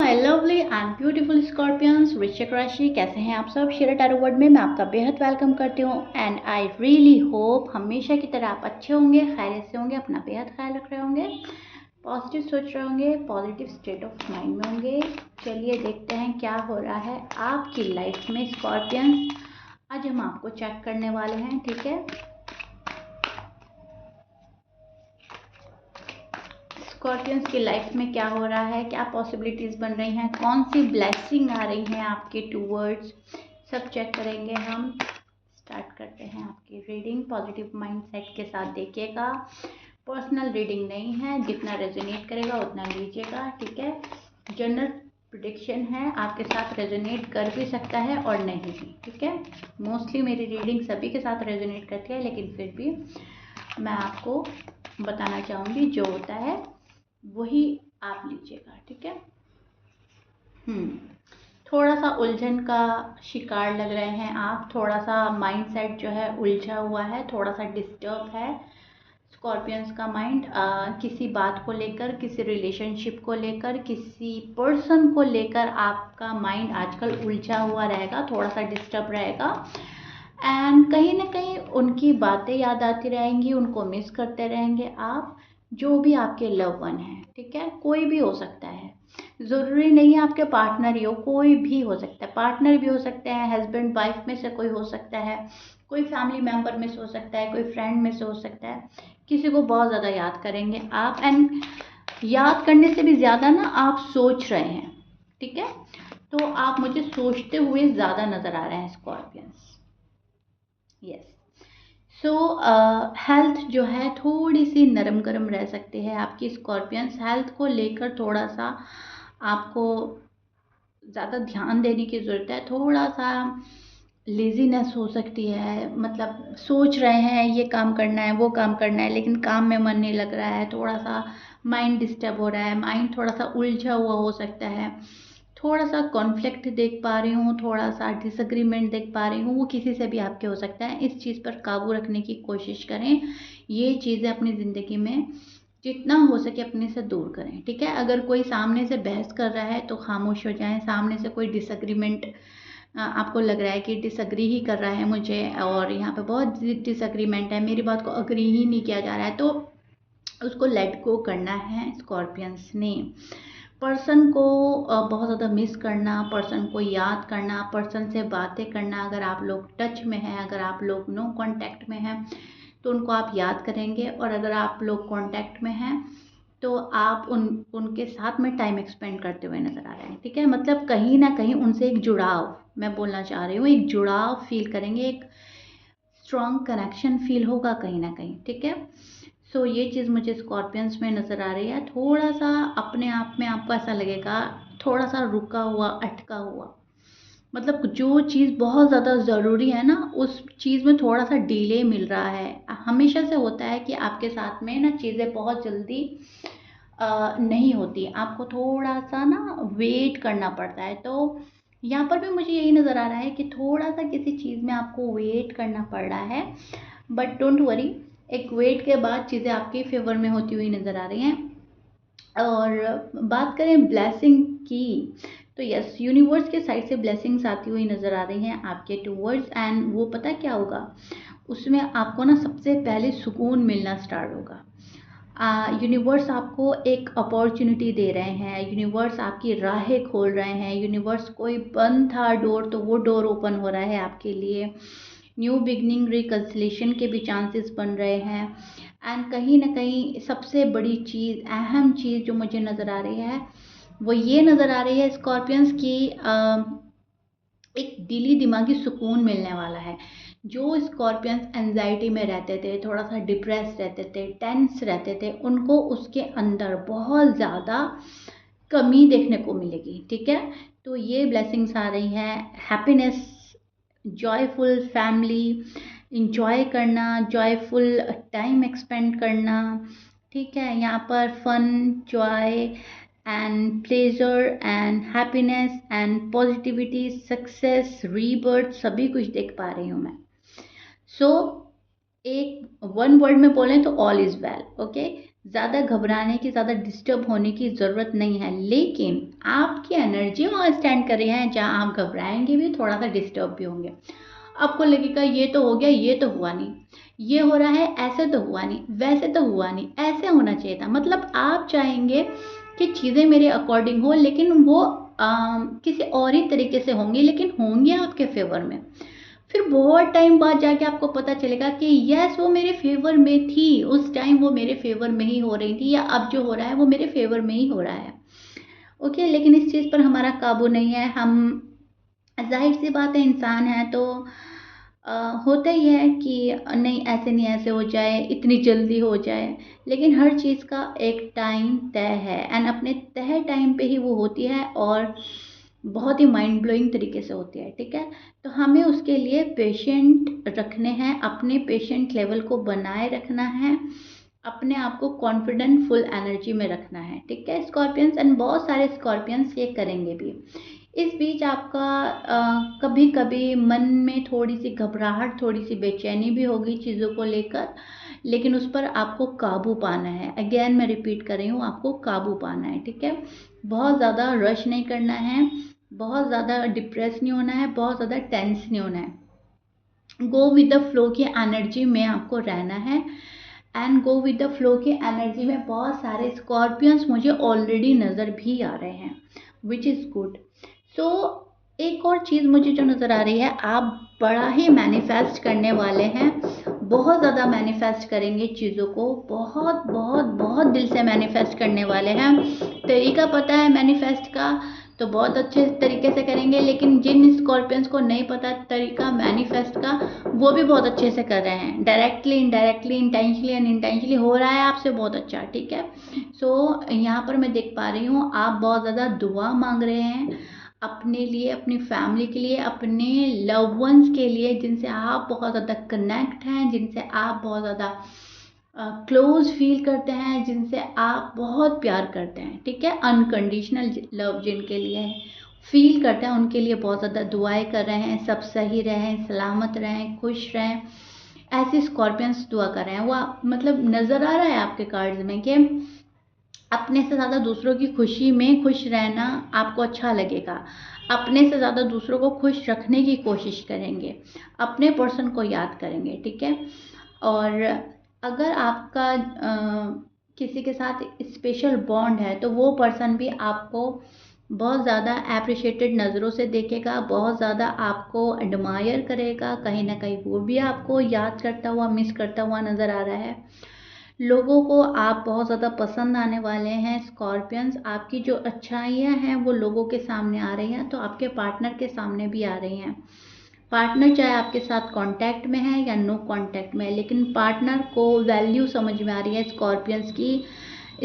My lovely and beautiful scorpions, वृश्चिक राशि। कैसे हैं आप सब? शेयर टैरो वर्ड में मैं आपका बेहद वेलकम करती हूँ एंड आई रियली होप हमेशा की तरह आप अच्छे होंगे, खैरियत से होंगे, अपना बेहद ख्याल रख रहे होंगे, पॉजिटिव सोच रहे होंगे, पॉजिटिव स्टेट ऑफ माइंड में होंगे। चलिए देखते हैं क्या हो रहा है आपकी लाइफ में स्कॉर्पियंस। आज हम आपको चेक करने वाले हैं, ठीक है। स्कॉर्पियंस की लाइफ में क्या हो रहा है, क्या पॉसिबिलिटीज़ बन रही हैं, कौन सी ब्लेसिंग आ रही हैं आपके टूवर्ड्स, सब चेक करेंगे हम। स्टार्ट करते हैं आपकी रीडिंग। पॉजिटिव माइंडसेट के साथ देखिएगा, पर्सनल रीडिंग नहीं है, जितना रेजोनेट करेगा उतना लीजिएगा, ठीक है। जनरल प्रेडिक्शन है, आपके साथ रेजोनेट कर भी सकता है और नहीं भी, ठीक है। मोस्टली मेरी रीडिंग सभी के साथ रेजोनेट करती है, लेकिन फिर भी मैं आपको बताना चाहूँगी जो होता है वही आप लीजिएगा, ठीक है। थोड़ा सा उलझन का शिकार लग रहे हैं आप, थोड़ा सा माइंडसेट जो है उलझा हुआ है, थोड़ा सा डिस्टर्ब है स्कॉर्पियंस का माइंड। किसी बात को लेकर, किसी रिलेशनशिप को लेकर, किसी पर्सन को लेकर आपका माइंड आजकल उलझा हुआ रहेगा, थोड़ा सा डिस्टर्ब रहेगा एंड कहीं ना कहीं उनकी बातें याद आती रहेंगी, उनको मिस करते रहेंगे आप, जो भी आपके लव वन है, ठीक है। कोई भी हो सकता है, ज़रूरी नहीं है आपके पार्टनर ही हो, कोई भी हो सकता है, पार्टनर भी हो सकते हैं, हस्बैंड वाइफ में से कोई हो सकता है, कोई फैमिली मेम्बर में से हो सकता है, कोई फ्रेंड में से हो सकता है। किसी को बहुत ज़्यादा याद करेंगे आप एंड याद करने से भी ज़्यादा ना आप सोच रहे हैं, ठीक है। तो आप मुझे सोचते हुए ज़्यादा नज़र आ रहे हैं स्कॉर्पियंस, यस। सो हेल्थ जो है थोड़ी सी नरम गरम रह सकती है आपकी स्कॉर्पियंस। हेल्थ को लेकर थोड़ा सा आपको ज़्यादा ध्यान देने की ज़रूरत है। थोड़ा सा लेज़ीनेस हो सकती है, मतलब सोच रहे हैं ये काम करना है, वो काम करना है, लेकिन काम में मन नहीं लग रहा है, थोड़ा सा माइंड डिस्टर्ब हो रहा है, माइंड थोड़ा सा उलझा हुआ हो सकता है, थोड़ा सा कॉन्फ्लिक्ट देख पा रही हूँ, थोड़ा सा डिसएग्रीमेंट देख पा रही हूँ, वो किसी से भी आपके हो सकता है। इस चीज़ पर काबू रखने की कोशिश करें, ये चीज़ें अपनी ज़िंदगी में जितना हो सके अपने से दूर करें, ठीक है। अगर कोई सामने से बहस कर रहा है तो खामोश हो जाएं। सामने से कोई डिसएग्रीमेंट आपको लग रहा है कि डिसएग्री ही कर रहा है मुझे और यहाँ पे बहुत डिसएग्रीमेंट है, मेरी बात को अग्री ही नहीं किया जा रहा है, तो उसको लेट गो करना है स्कॉर्पियंस ने। पर्सन को बहुत ज़्यादा मिस करना, पर्सन को याद करना, पर्सन से बातें करना। अगर आप लोग टच में हैं, अगर आप लोग नो कांटेक्ट में हैं तो उनको आप याद करेंगे, और अगर आप लोग कांटेक्ट में हैं तो आप उनके साथ में टाइम एक्सपेंड करते हुए नज़र आ रहे हैं, ठीक है। मतलब कहीं ना कहीं उनसे एक जुड़ाव, मैं बोलना चाह रही हूँ, एक जुड़ाव फील करेंगे, एक स्ट्रॉन्ग कनेक्शन फील होगा कहीं ना कहीं, ठीक है। सो ये चीज़ मुझे स्कॉर्पियंस में नज़र आ रही है। थोड़ा सा अपने आप में आपको ऐसा लगेगा, थोड़ा सा रुका हुआ, अटका हुआ, मतलब जो चीज़ बहुत ज़्यादा ज़रूरी है ना, उस चीज़ में थोड़ा सा डिले मिल रहा है। हमेशा से होता है कि आपके साथ में ना चीज़ें बहुत जल्दी नहीं होती, आपको थोड़ा सा ना वेट करना पड़ता है। तो यहाँ पर भी मुझे यही नज़र आ रहा है कि थोड़ा सा किसी चीज़ में आपको वेट करना पड़ रहा है, बट डोंट वरी, एक वेट के बाद चीज़ें आपके फेवर में होती हुई नज़र आ रही हैं। और बात करें ब्लेसिंग की, तो यस, यूनिवर्स के साइड से ब्लेसिंग्स आती हुई नज़र आ रही हैं आपके टूवर्ड्स एंड वो पता क्या होगा, उसमें आपको ना सबसे पहले सुकून मिलना स्टार्ट होगा। यूनिवर्स आपको एक अपॉर्चुनिटी दे रहे हैं, यूनिवर्स आपकी राहें खोल रहे हैं, यूनिवर्स कोई बंद था डोर तो वो डोर ओपन हो रहा है आपके लिए। न्यू बिगनिंग, रिकन्सिलेशन के भी चांसेस बन रहे हैं एंड कहीं ना कहीं सबसे बड़ी चीज़, अहम चीज़ जो मुझे नज़र आ रही है वो ये नज़र आ रही है स्कॉर्पियंस की, एक दिली दिमागी सुकून मिलने वाला है। जो स्कॉर्पियंस एंजाइटी में रहते थे, थोड़ा सा डिप्रेस रहते थे, टेंस रहते थे, उनको उसके अंदर बहुत ज़्यादा कमी देखने को मिलेगी, ठीक है। तो ये ब्लेसिंग्स आ रही हैं, हैप्पीनेस, जॉयफुल फैमिली, इंजॉय करना, जॉयफुल टाइम एक्सपेंड करना, ठीक है। यहाँ पर fun, joy and pleasure and happiness and positivity, success, rebirth, सभी कुछ देख पा रही हूँ मैं। सो एक वन वर्ड में बोलें तो ऑल इज़ वेल, ओके। ज़्यादा घबराने की, ज़्यादा डिस्टर्ब होने की ज़रूरत नहीं है, लेकिन आपकी एनर्जी वहाँ स्टैंड कर रही है जहाँ आप घबराएंगे भी, थोड़ा सा डिस्टर्ब भी होंगे। आपको लगेगा ये तो हो गया, ये तो हुआ नहीं, ये हो रहा है, ऐसे तो हुआ नहीं, वैसे तो हुआ नहीं, ऐसे होना चाहिए था। मतलब आप चाहेंगे कि चीज़ें मेरे अकॉर्डिंग हो, लेकिन वो किसी और ही तरीके से होंगी, लेकिन होंगी आपके फेवर में। फिर बहुत टाइम बाद जाके आपको पता चलेगा कि यस वो मेरे फेवर में थी, उस टाइम वो मेरे फेवर में ही हो रही थी, या अब जो हो रहा है वो मेरे फेवर में ही हो रहा है। ओके, लेकिन इस चीज़ पर हमारा काबू नहीं है। हम, जाहिर सी बात है, इंसान है तो होता ही है कि नहीं ऐसे नहीं, ऐसे हो जाए, इतनी जल्दी हो जाए, लेकिन हर चीज़ का एक टाइम तय है, एंड अपने तय टाइम पे ही वो होती है, और बहुत ही माइंड ब्लोइंग तरीके से होती है। ठीक है, तो हमें उसके लिए पेशेंट रखने हैं, अपने पेशेंट लेवल को बनाए रखना है, अपने आप को कॉन्फिडेंट फुल एनर्जी में रखना है। ठीक है स्कॉर्पियंस, एंड बहुत सारे स्कॉर्पियंस ये करेंगे भी। इस बीच आपका कभी कभी मन में थोड़ी सी घबराहट, थोड़ी सी बेचैनी भी होगी चीज़ों को लेकर, लेकिन उस पर आपको काबू पाना है। अगेन मैं रिपीट कर रही हूँ, आपको काबू पाना है। ठीक है, बहुत ज़्यादा रश नहीं करना है, बहुत ज़्यादा डिप्रेस नहीं होना है, बहुत ज़्यादा टेंस नहीं होना है। गो विद द फ्लो की एनर्जी में आपको रहना है, and go with the flow की एनर्जी में बहुत सारे स्कॉर्पियंस मुझे ऑलरेडी नज़र भी आ रहे हैं, विच इज़ गुड। सो एक और चीज़ मुझे जो नज़र आ रही है, आप बड़ा ही मैनिफेस्ट करने वाले हैं, बहुत ज़्यादा मैनिफेस्ट करेंगे चीज़ों को, बहुत बहुत बहुत दिल से मैनिफेस्ट करने वाले हैं। तरीका पता है मैनिफेस्ट का तो बहुत अच्छे तरीके से करेंगे, लेकिन जिन स्कॉर्पियंस को नहीं पता तरीका मैनिफेस्ट का, वो भी बहुत अच्छे से कर रहे हैं, directly, indirectly, intentionally and intentionally हो रहा है आपसे बहुत अच्छा। ठीक है, सो यहाँ पर मैं देख पा रही हूँ आप बहुत ज़्यादा दुआ मांग रहे हैं अपने लिए, अपनी फैमिली के लिए, अपने लव वंस के लिए, जिनसे आप बहुत ज़्यादा कनेक्ट हैं, जिनसे आप बहुत ज़्यादा क्लोज फील करते हैं, जिनसे आप बहुत प्यार करते हैं। ठीक है, अनकंडीशनल लव जिनके लिए फील करते हैं, उनके लिए बहुत ज़्यादा दुआएं कर रहे हैं, सब सही रहें, सलामत रहें, खुश रहें, ऐसे स्कॉर्पियंस दुआ कर रहे हैं। वो मतलब नज़र आ रहा है आपके कार्ड्स में कि अपने से ज़्यादा दूसरों की खुशी में खुश रहना आपको अच्छा लगेगा, अपने से ज़्यादा दूसरों को खुश रखने की कोशिश करेंगे, अपने पर्सन को याद करेंगे। ठीक है, और अगर आपका किसी के साथ स्पेशल बॉन्ड है तो वो पर्सन भी आपको बहुत ज़्यादा एप्रिशिएटेड नज़रों से देखेगा, बहुत ज़्यादा आपको एडमायर करेगा, कहीं ना कहीं वो भी आपको याद करता हुआ, मिस करता हुआ नज़र आ रहा है। लोगों को आप बहुत ज़्यादा पसंद आने वाले हैं स्कॉर्पियंस, आपकी जो अच्छाइयाँ हैं वो लोगों के सामने आ रही हैं, तो आपके पार्टनर के सामने भी आ रही हैं। पार्टनर चाहे आपके साथ कांटेक्ट में है या नो कांटेक्ट में है, लेकिन पार्टनर को वैल्यू समझ में आ रही है स्कॉर्पियंस की,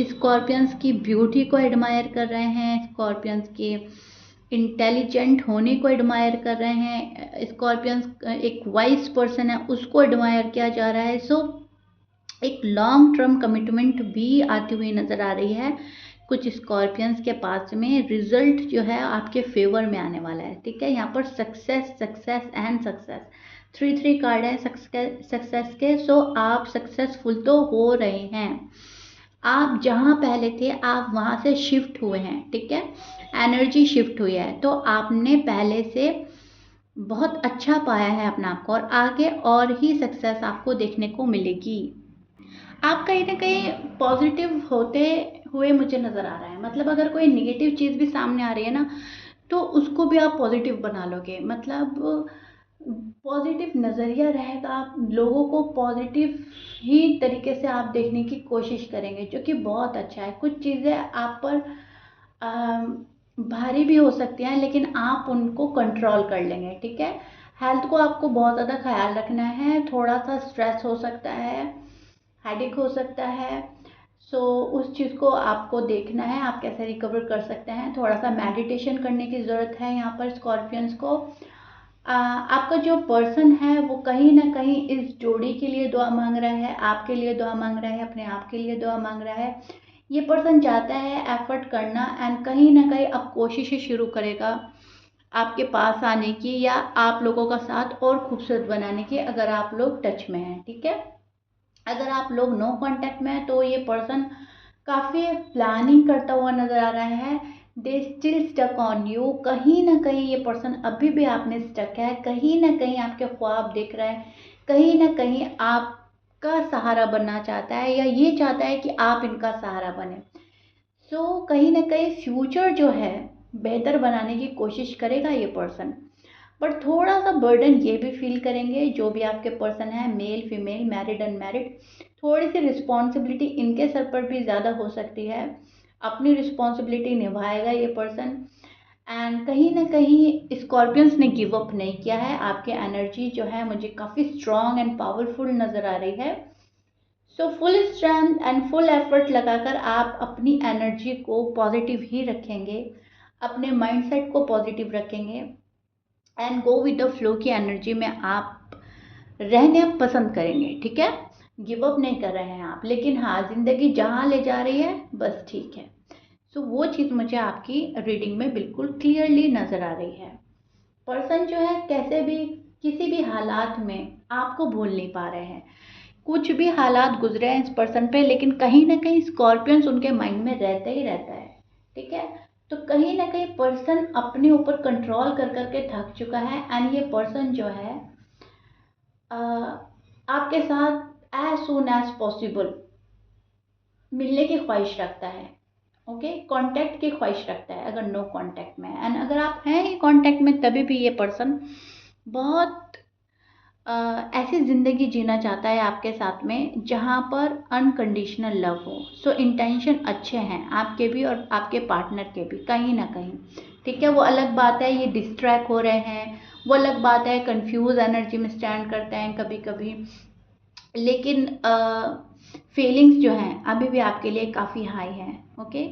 स्कॉर्पियंस की ब्यूटी को एडमायर कर रहे हैं, स्कॉर्पियंस के इंटेलिजेंट होने को एडमायर कर रहे हैं, स्कॉर्पियंस एक वाइज पर्सन है उसको एडमायर किया जा रहा है। सो एक लॉन्ग टर्म कमिटमेंट भी आती हुई नज़र आ रही है कुछ स्कॉर्पियंस के पास में, रिजल्ट जो है आपके फेवर में आने वाला है। ठीक है, यहाँ पर success, success and success, 3 card है सक्सेस के। सो आप सक्सेसफुल तो हो रहे हैं, आप जहाँ पहले थे आप वहाँ से शिफ्ट हुए हैं। ठीक है, एनर्जी शिफ्ट हुई है, तो आपने पहले से बहुत अच्छा पाया है अपना आपको, और आगे और ही सक्सेस आपको देखने को मिलेगी। आप कहीं ना कहीं पॉजिटिव होते हुए मुझे नज़र आ रहा है, मतलब अगर कोई नेगेटिव चीज़ भी सामने आ रही है ना, तो उसको भी आप पॉजिटिव बना लोगे, मतलब पॉजिटिव नज़रिया रहेगा, आप लोगों को पॉजिटिव ही तरीके से आप देखने की कोशिश करेंगे, जो कि बहुत अच्छा है। कुछ चीज़ें आप पर भारी भी हो सकती हैं, लेकिन आप उनको कंट्रोल कर लेंगे। ठीक है, हेल्थ को आपको बहुत ज़्यादा ख्याल रखना है, थोड़ा सा स्ट्रेस हो सकता है, हेडेक हो सकता है, सो उस चीज़ को आपको देखना है आप कैसे रिकवर कर सकते हैं। थोड़ा सा मेडिटेशन करने की ज़रूरत है यहाँ पर स्कॉर्पियंस को। आपका जो पर्सन है वो कहीं ना कहीं इस जोड़ी के लिए दुआ मांग रहा है, आपके लिए दुआ मांग रहा है, अपने आप के लिए दुआ मांग रहा है। ये पर्सन चाहता है एफर्ट करना, एंड कहीं ना कहीं अब कोशिशें शुरू करेगा आपके पास आने की, या आप लोगों का साथ और खूबसूरत बनाने की, अगर आप लोग टच में हैं। ठीक है, अगर आप लोग नो कांटेक्ट में हैं तो ये पर्सन काफ़ी प्लानिंग करता हुआ नज़र आ रहा है। They still stuck on you, कहीं ना कहीं ये पर्सन अभी भी आप में स्टक है, कहीं ना कहीं आपके ख्वाब देख रहा है, कहीं ना कहीं आपका सहारा बनना चाहता है, या ये चाहता है कि आप इनका सहारा बने। सो कहीं ना कहीं फ्यूचर जो है बेहतर बनाने की कोशिश करेगा ये पर्सन, बट थोड़ा सा बर्डन ये भी फील करेंगे जो भी आपके पर्सन है, मेल फीमेल मैरिड अनमैरिड, थोड़ी सी रिस्पॉन्सिबिलिटी इनके सर पर भी ज़्यादा हो सकती है। अपनी रिस्पॉन्सिबिलिटी निभाएगा ये पर्सन। एंड कहीं ना कहीं स्कॉर्पियंस ने गिव अप नहीं किया है। आपकी एनर्जी जो है मुझे काफ़ी स्ट्रॉन्ग एंड पावरफुल नज़र आ रही है। So full strength and full effort लगाकर आप अपनी एनर्जी को पॉजिटिव ही रखेंगे, अपने माइंडसेट को पॉजिटिव रखेंगे and go with the flow की एनर्जी में आप रहने पसंद करेंगे। ठीक है, गिव अप नहीं कर रहे हैं आप, लेकिन हाँ जिंदगी जहाँ ले जा रही है बस ठीक है। सो वो चीज़ मुझे आपकी रीडिंग में बिल्कुल क्लियरली नज़र आ रही है। पर्सन जो है कैसे भी किसी भी हालात में आपको भूल नहीं पा रहे हैं। कुछ भी हालात गुजरे हैं इस पर्सन पे, लेकिन कहीं ना कहीं स्कॉर्पियंस उनके माइंड में रहता ही रहता है। ठीक है, तो कहीं ना कहीं पर्सन अपने ऊपर कंट्रोल कर करके थक चुका है एंड ये पर्सन जो है आपके साथ एज सुन एज पॉसिबल मिलने की ख्वाहिश रखता है। ओके, कांटेक्ट की ख्वाहिश रखता है अगर नो कांटेक्ट में, एंड अगर आप हैं ही कांटेक्ट में तभी भी ये पर्सन बहुत ऐसी ज़िंदगी जीना चाहता है आपके साथ में जहाँ पर अनकंडीशनल लव हो। सो इंटेंशन अच्छे हैं आपके भी और आपके पार्टनर के भी कहीं ना कहीं। ठीक है, वो अलग बात है ये डिस्ट्रैक्ट हो रहे हैं, वो अलग बात है कंफ्यूज एनर्जी में स्टैंड करते हैं कभी कभी, लेकिन फीलिंग्स जो हैं अभी भी आपके लिए काफ़ी हाई हैं। ओके,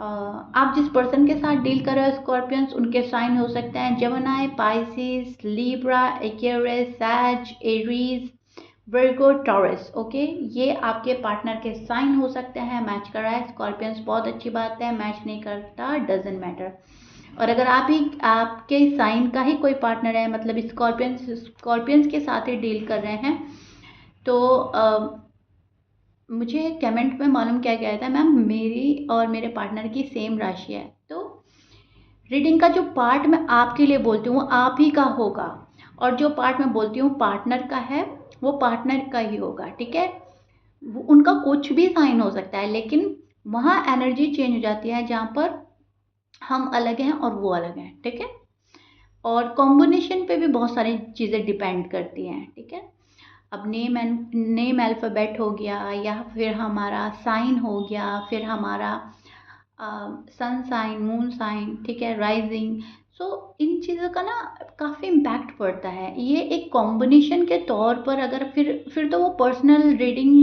आप जिस पर्सन के साथ डील कर रहे हो स्कॉर्पियंस, उनके साइन हो सकते हैं Gemini, Pisces, Libra, Aquarius, Sag, Aries, Virgo, Taurus. Okay, ये आपके पार्टनर के साइन हो सकते हैं। मैच कर रहा है स्कॉर्पियंस, बहुत अच्छी बात है। मैच नहीं करता डजेंट मैटर। और अगर आप ही आपके साइन का ही कोई पार्टनर है, मतलब स्कॉर्पियंस के साथ ही डील कर रहे हैं, तो मुझे कमेंट में मालूम क्या गया था मैम, मेरी और मेरे पार्टनर की सेम राशि है, तो रीडिंग का जो पार्ट मैं आपके लिए बोलती हूँ वो आप ही का होगा, और जो पार्ट मैं बोलती हूँ पार्टनर का है वो पार्टनर का ही होगा। ठीक है, उनका कुछ भी साइन हो सकता है, लेकिन वहाँ एनर्जी चेंज हो जाती है जहाँ पर हम अलग हैं और वो अलग हैं। ठीक है, और कॉम्बिनेशन पे भी बहुत सारी चीज़ें डिपेंड करती हैं। ठीक है, अब नेम अल्फ़ाबेट हो गया, या फिर हमारा साइन हो गया, फिर हमारा सन साइन, मून साइन, ठीक है, राइजिंग। सो इन चीज़ों का ना काफ़ी इम्पैक्ट पड़ता है। ये एक कॉम्बिनेशन के तौर पर अगर फिर तो वो पर्सनल रीडिंग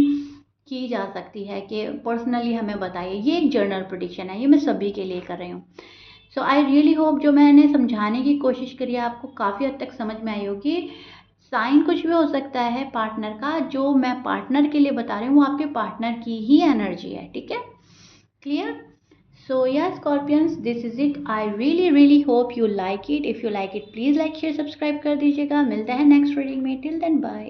की जा सकती है कि पर्सनली हमें बताइए। ये एक जर्नल प्रेडिक्शन है, ये मैं सभी के लिए कर रही हूँ। सो आई रियली होप जो मैंने समझाने की कोशिश करी है आपको काफ़ी हद तक समझ में आई होगी। साइन कुछ भी हो सकता है पार्टनर का, जो मैं पार्टनर के लिए बता रही हूँ वो आपके पार्टनर की ही एनर्जी है। ठीक है, clear? So yeah Scorpions, this is it. I really hope you like it. If you like it, please like, share, subscribe कर दीजिएगा। मिलते हैं नेक्स्ट रीडिंग में, टिल देन बाय।